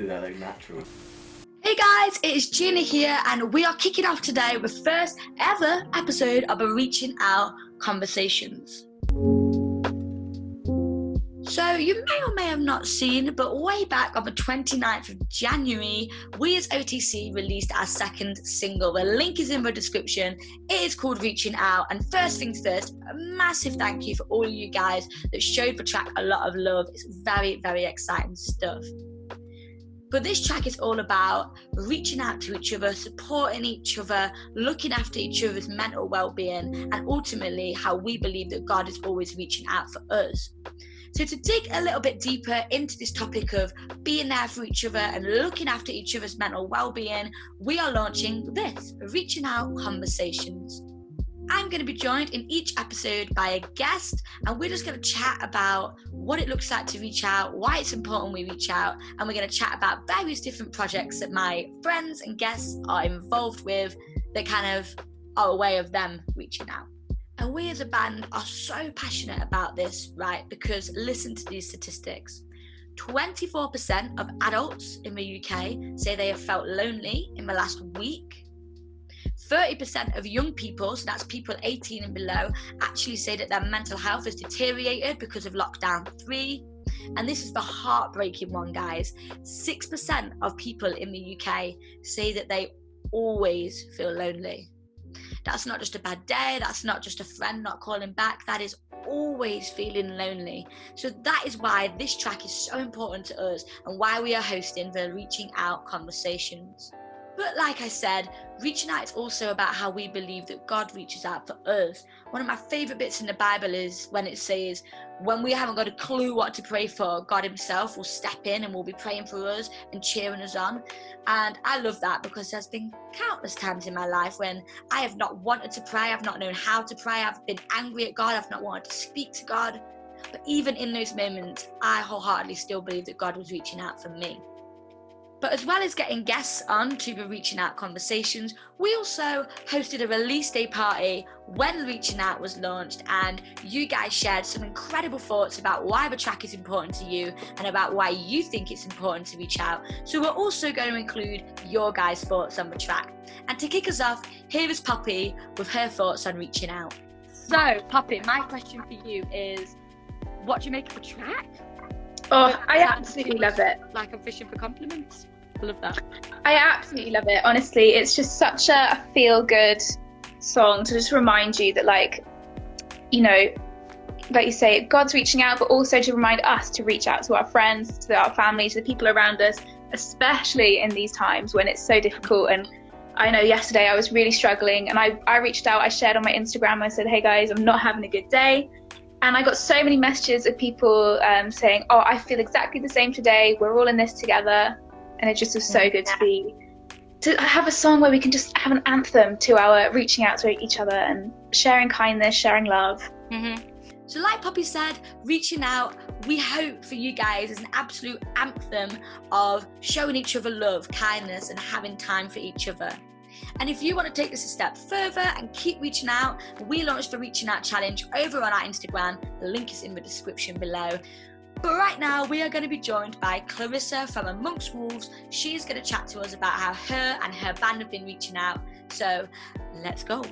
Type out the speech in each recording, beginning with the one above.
that look natural. Hey guys, it is Gina here, and we are kicking off today with the first ever episode of a Reaching Out Conversations. So you may or may have not seen, but way back on the 29th of January, we as OTC released our second single. The link is in the description. It is called Reaching Out. And first things first, a massive thank you for all of you guys that showed the track a lot of love. It's very, very exciting stuff. But this track is all about reaching out to each other, supporting each other, looking after each other's mental well-being, and ultimately how we believe that God is always reaching out for us. So to dig a little bit deeper into this topic of being there for each other and looking after each other's mental well-being, we are launching this, Reaching Out Conversations. I'm going to be joined in each episode by a guest, and we're just going to chat about what it looks like to reach out, why it's important we reach out, and we're going to chat about various different projects that my friends and guests are involved with that kind of are a way of them reaching out. And we as a band are so passionate about this, right? Because listen to these statistics. 24% of adults in the UK say they have felt lonely in the last week. 30% of young people, so that's people 18 and below, actually say that their mental health has deteriorated because of lockdown 3. And this is the heartbreaking one, guys. 6% of people in the UK say that they always feel lonely. That's not just a bad day, that's not just a friend not calling back, that is always feeling lonely. So that is why this track is so important to us and why we are hosting the Reaching Out Conversations. But like I said, reaching out is also about how we believe that God reaches out for us. One of my favourite bits in the Bible is when it says, when we haven't got a clue what to pray for, God himself will step in and will be praying for us and cheering us on. And I love that because there's been countless times in my life when I have not wanted to pray, I've not known how to pray, I've been angry at God, I've not wanted to speak to God. But even in those moments, I wholeheartedly still believe that God was reaching out for me. But as well as getting guests on to the Reaching Out Conversations, we also hosted a release day party when Reaching Out was launched, and you guys shared some incredible thoughts about why the track is important to you and about why you think it's important to reach out. So we're also going to include your guys' thoughts on the track. And to kick us off, here is Poppy with her thoughts on Reaching Out. So, Poppy, my question for you is, what do you make of the track? Oh, I absolutely love it. Like I'm fishing for compliments. I love that. I absolutely love it. Honestly, it's just such a feel-good song to just remind you that, like you say, God's reaching out, but also to remind us to reach out to our friends, to our family, to the people around us, especially in these times when it's so difficult. And I know yesterday I was really struggling, and I reached out, I shared on my Instagram, I said, hey guys, I'm not having a good day. And I got so many messages of people saying, oh, I feel exactly the same today. We're all in this together. And it just was so good to have a song where we can just have an anthem to our reaching out to each other and sharing kindness, sharing love. Mm-hmm. So like Poppy said, reaching out, we hope for you guys is an absolute anthem of showing each other love, kindness, and having time for each other. And if you want to take this a step further and keep reaching out, we launched the Reaching Out Challenge over on our Instagram. The link is in the description below. But right now, we are going to be joined by Clarissa from Amongst Wolves. She's going to chat to us about how her and her band have been reaching out. So, let's go.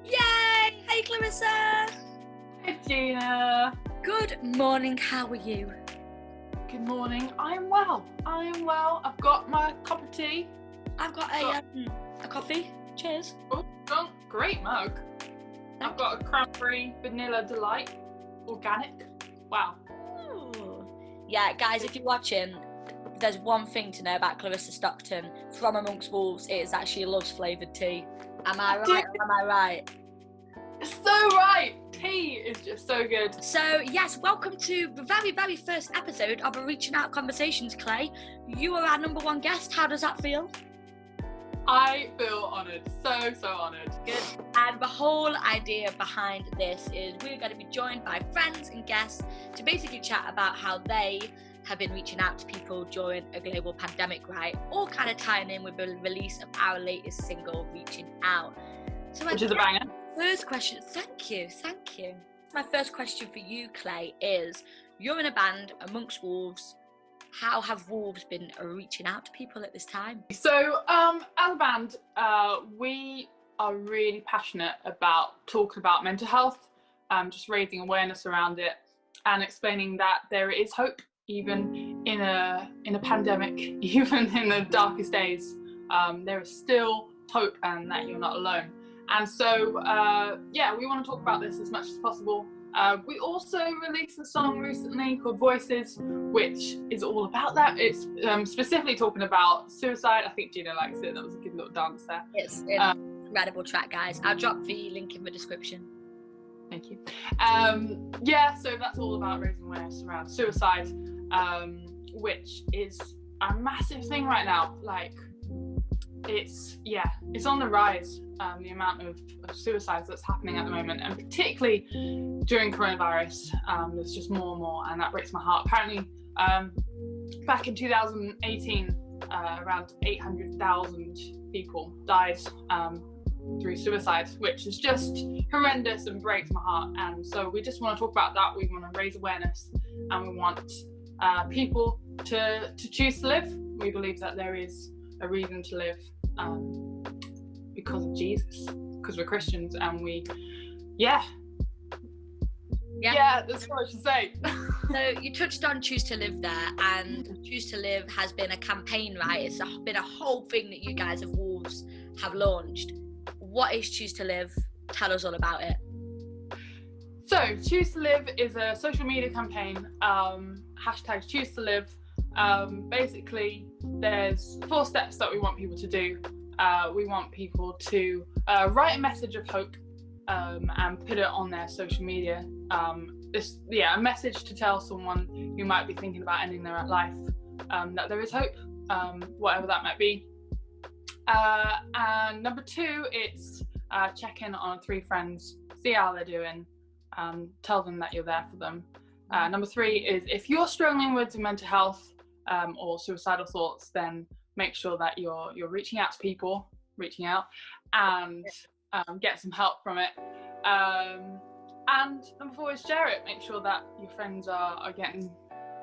Yay! Hey, Clarissa! Hi, Gina. Good morning, how are you? Good morning. I am well. I've got my cup of tea. I've got a coffee. Cheers. Oh, great mug. I've got a cranberry vanilla delight, organic. Wow. Ooh. Yeah, guys, if you're watching, there's one thing to know about Clarissa Stockton from Amongst Wolves. It is that she loves flavoured tea. Am I right? Am I right? So right. Tea is just so good. So yes, welcome to the very, very first episode of a Reaching Out Conversations, Clay. You are our number one guest. How does that feel? I feel honoured, so honoured. Good. And the whole idea behind this is we're going to be joined by friends and guests to basically chat about how they have been reaching out to people during a global pandemic, right? All kind of tying in with the release of our latest single, Reaching Out. So which is a banger. First question, thank you. My first question for you, Clay, is you're in a band, Amongst Wolves. how have Wolves been reaching out to people at this time? So as a band, we are really passionate about talking about mental health, just raising awareness around it and explaining that there is hope even in a pandemic, even in the darkest days. There is still hope and that you're not alone. And so we want to talk about this as much as possible. We also released a song recently called Voices, which is all about that. It's specifically talking about suicide. I think Gina likes it. That was a good little dance there. It's an incredible track, guys. I'll drop the link in the description. Thank you. So that's all about raising awareness around suicide, which is a massive thing right now. Like, it's on the rise, the amount of suicides that's happening at the moment, and particularly during coronavirus, there's just more and more, and that breaks my heart. Apparently, back in 2018, around 800,000 people died through suicide, which is just horrendous and breaks my heart. And so we just want to talk about that. We want to raise awareness, and we want people to choose to live. We believe that there is a reason to live because of Jesus, because we're Christians, and that's what I should say. So you touched on Choose to Live there, and Choose to Live has been a campaign, right? It's been a whole thing that you guys of Wolves have launched. What is Choose to Live? Tell us all about it. So Choose to Live is a social media campaign, hashtag Choose to Live. Basically, there's 4 steps that we want people to do. We want people to write a message of hope and put it on their social media. A message to tell someone who might be thinking about ending their life that there is hope, whatever that might be. And number 2, it's check in on 3 friends, see how they're doing, tell them that you're there for them. Number 3 is if you're struggling with mental health or suicidal thoughts, then make sure that you're reaching out to people, and get some help from it. And number 4 is share it. Make sure that your friends are getting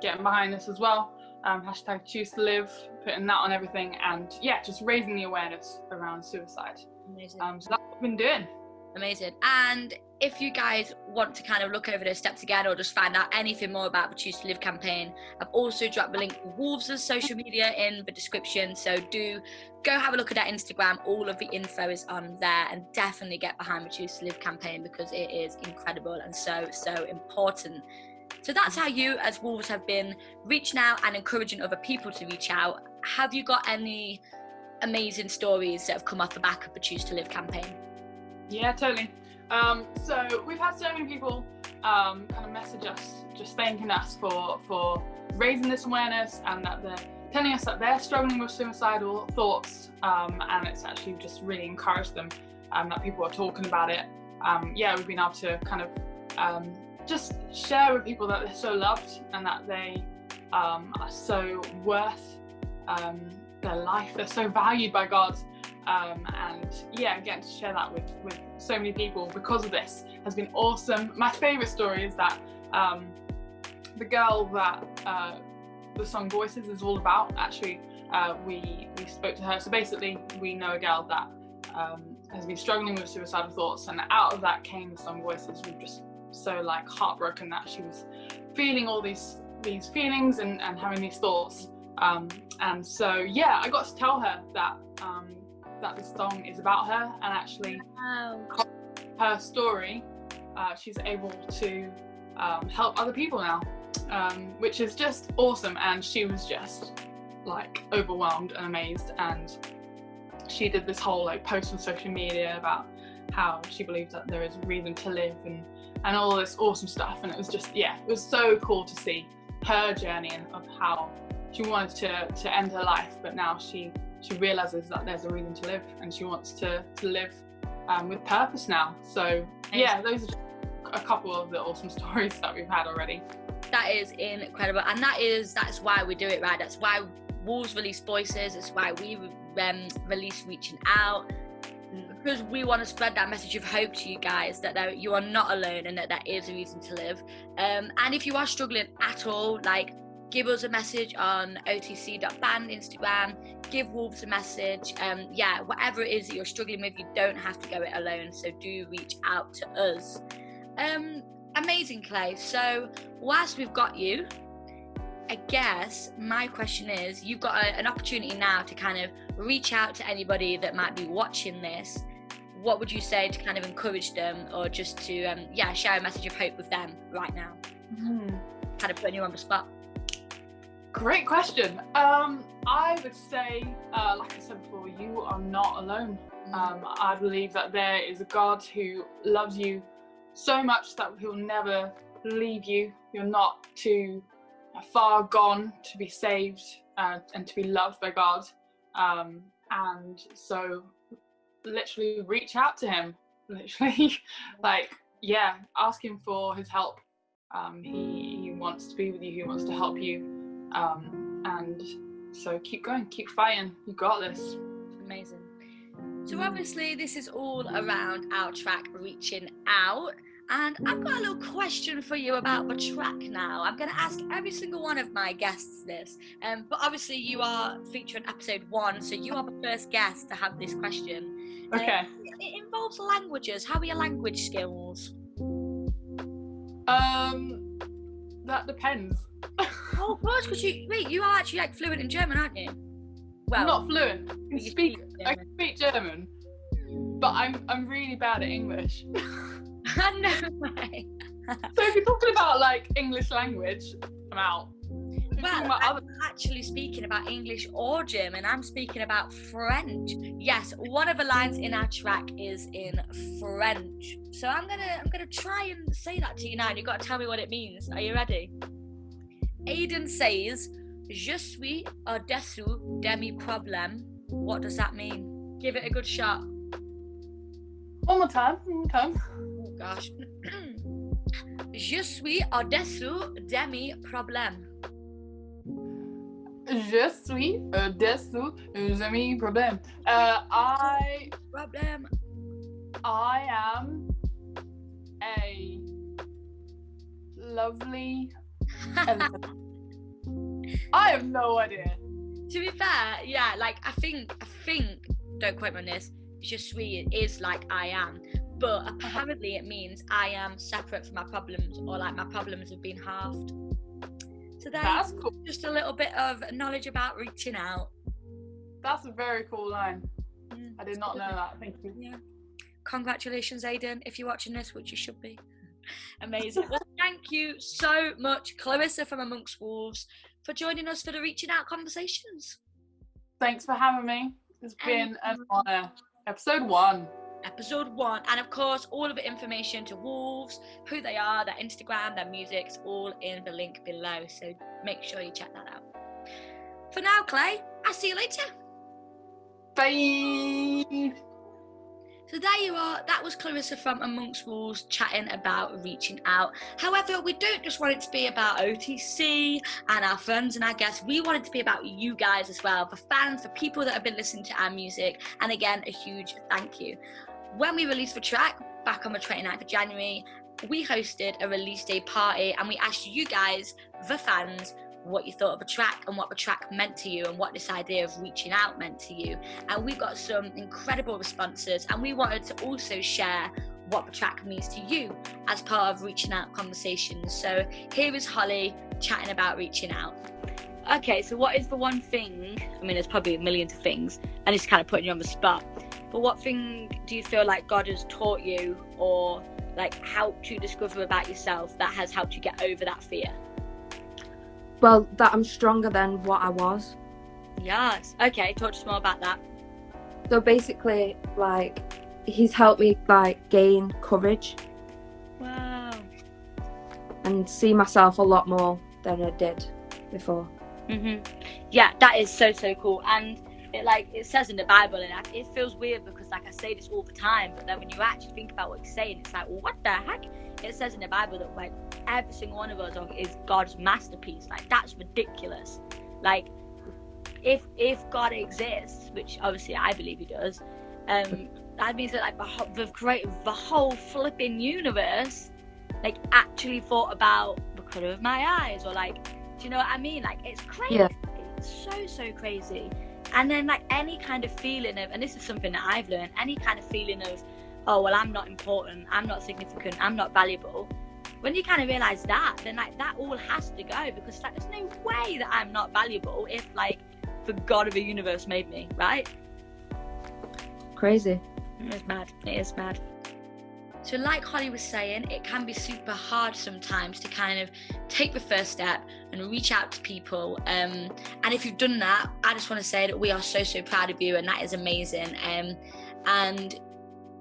behind this as well. Hashtag Choose to Live, putting that on everything, and just raising the awareness around suicide. Amazing. So that's what we've been doing. Amazing. And if you guys want to kind of look over those steps again, or just find out anything more about the Choose to Live campaign, I've also dropped the link to Wolves' social media in the description. So do go have a look at that Instagram. All of the info is on there, and definitely get behind the Choose to Live campaign because it is incredible and so important. So that's how you as Wolves have been reaching out and encouraging other people to reach out. Have you got any amazing stories that have come off the back of the Choose to Live campaign? Yeah, totally. So we've had so many people kind of message us, just thanking us for raising this awareness, and that they're telling us that they're struggling with suicidal thoughts, and it's actually just really encouraged them, that people are talking about it. We've been able to kind of just share with people that they're so loved, and that they are so worth their life, they're so valued by God. Getting to share that with so many people because of this has been awesome. My favourite story is that the girl that the song Voices is all about, actually, we spoke to her. So basically, we know a girl that has been struggling with suicidal thoughts, and out of that came the song Voices. We were just so heartbroken that she was feeling all these feelings and having these thoughts. And so I got to tell her that this song is about her, and actually her story, she's able to help other people now, which is just awesome. And she was just overwhelmed and amazed, and she did this whole post on social media about how she believes that there is a reason to live, and all this awesome stuff. And it was just it was so cool to see her journey and of how she wanted to end her life, but now she realizes that there's a reason to live, and she wants to live with purpose now. So those are just a couple of the awesome stories that we've had already. That is incredible, and that's why we do it, right? That's why Wolves release Voices. It's why we release Reaching Out, because we want to spread that message of hope to you guys, that you are not alone, and that there is a reason to live. And if you are struggling at all, give us a message on otc.band Instagram, give Wolves a message. Whatever it is that you're struggling with, you don't have to go it alone, so do reach out to us. Amazing, Clay. So whilst we've got you, I guess my question is, you've got an opportunity now to kind of reach out to anybody that might be watching this. What would you say to kind of encourage them, or just to share a message of hope with them right now? Kind of putting you on the spot. Great question. I would say, like I said before, you are not alone. I believe that there is a God who loves you so much that he'll never leave you. You're not too far gone to be saved and to be loved by God. And so literally reach out to him. Literally, ask him for his help. He wants to be with you. He wants to help you. And so keep going, keep fighting. You got this. Amazing. So obviously this is all around our track Reaching Out, and I've got a little question for you about the track now. I'm going to ask every single one of my guests this, but obviously you are featuring episode 1, so you are the first guest to have this question. Okay. It involves languages. How are your language skills? That depends. Oh, of course, because you are actually like fluent in German, aren't you? Well, I'm not fluent. I can speak German, but I'm really bad at English. No way. So if you're talking about like English language, I'm out. Well, I'm actually speaking about English or German. I'm speaking about French. Yes, one of the lines in our track is in French. So I'm gonna try and say that to you now, and you've got to tell me what it means. Are you ready? Aiden says, "Je suis au-dessous de mes problèmes." What does that mean? Give it a good shot. One more time. Oh gosh. Je suis au-dessous de mes problèmes. Je suis au-dessous de mes problèmes. I am a lovely elephant. I have no idea. To be fair, yeah, like I think, don't quote me on this, je suis is like I am, but apparently it means I am separate from my problems, or like my problems have been halved. So that's cool. Just a little bit of knowledge about reaching out. That's a very cool line. I did not know that. Thank you. Yeah. Congratulations, Aiden, if you're watching this, which you should be. Amazing. Well, thank you so much, Clarissa from Amongst Wolves, for joining us for the Reaching Out conversations. Thanks for having me. It's been an honour. Episode 1. And of course, all of the information to Wolves, who they are, their Instagram, their music's all in the link below, so make sure you check that out. For now, Clay, I'll see you later. Bye. So there you are. That was Clarissa from Amongst Wolves chatting about reaching out. However, we don't just want it to be about OTC and our friends and our guests. We want it to be about you guys as well, the fans, the people that have been listening to our music. And again, a huge thank you. When we released the track back on the 29th of January, we hosted a release day party and we asked you guys, the fans, what you thought of the track and what the track meant to you and what this idea of reaching out meant to you. And we got some incredible responses, and we wanted to also share what the track means to you as part of Reaching Out conversations. So here is Holly chatting about reaching out. Okay, so what is the one thing, I mean there's probably a million of things and it's kind of putting you on the spot, but what thing do you feel like God has taught you or like helped you discover about yourself that has helped you get over that fear? Well, that I'm stronger than what I was. Yes. Okay, talk to us more about that. So basically, like, he's helped me, like, gain courage. Wow. And see myself a lot more than I did before. Yeah, that is so cool. And it says in the Bible, and it feels weird because like I say this all the time, but then when you actually think about what you're saying, it's like, well, what the heck? It says in the Bible that like every single one of us is God's masterpiece. Like that's ridiculous. Like if God exists, which obviously I believe he does, that means that like the creator of the whole flipping universe like actually thought about the colour of my eyes, or like, do you know what I mean? Like, it's crazy. Yeah. It's so crazy. And then like any kind of feeling of, and this is something that I've learned, any kind of feeling of, oh, well, I'm not important, I'm not significant, I'm not valuable. When you kind of realize that, then like that all has to go, because like there's no way that I'm not valuable if like the God of the universe made me, right? Crazy. It's mad. It is mad. So like Holly was saying, it can be super hard sometimes to kind of take the first step and reach out to people. And if you've done that, I just want to say that we are so proud of you, and that is amazing. And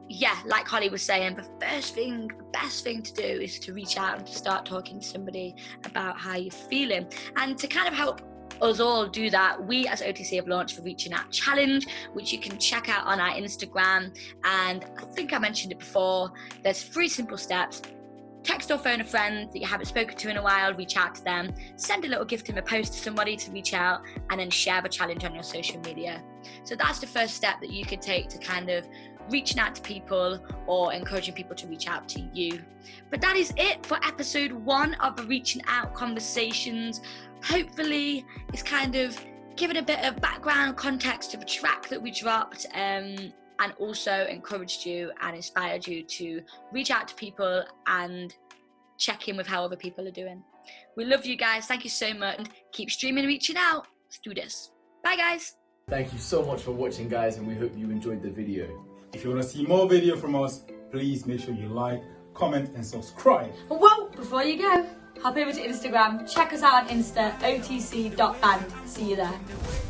yeah, like Holly was saying, the best thing to do is to reach out and to start talking to somebody about how you're feeling. And to kind of help us all do that, we as OTC have launched the Reaching Out Challenge, which you can check out on our Instagram. And I think I mentioned it before. There's 3 simple steps. Text or phone a friend that you haven't spoken to in a while, reach out to them, send a little gift in a post to somebody to reach out, and then share the challenge on your social media. So that's the first step that you could take to kind of reaching out to people or encouraging people to reach out to you. But that is it for episode 1 of the Reaching Out Conversations. Hopefully it's kind of given a bit of background context to the track that we dropped, and also encouraged you and inspired you to reach out to people and check in with how other people are doing. We love you guys. Thank you so much. Keep streaming, reaching out. Let's do this. Bye guys. Thank you so much for watching, guys, and we hope you enjoyed the video. If you want to see more video from us, please make sure you like, comment and subscribe. Whoa, before you go, hop over to Instagram, check us out on Insta, otc.band. See you there.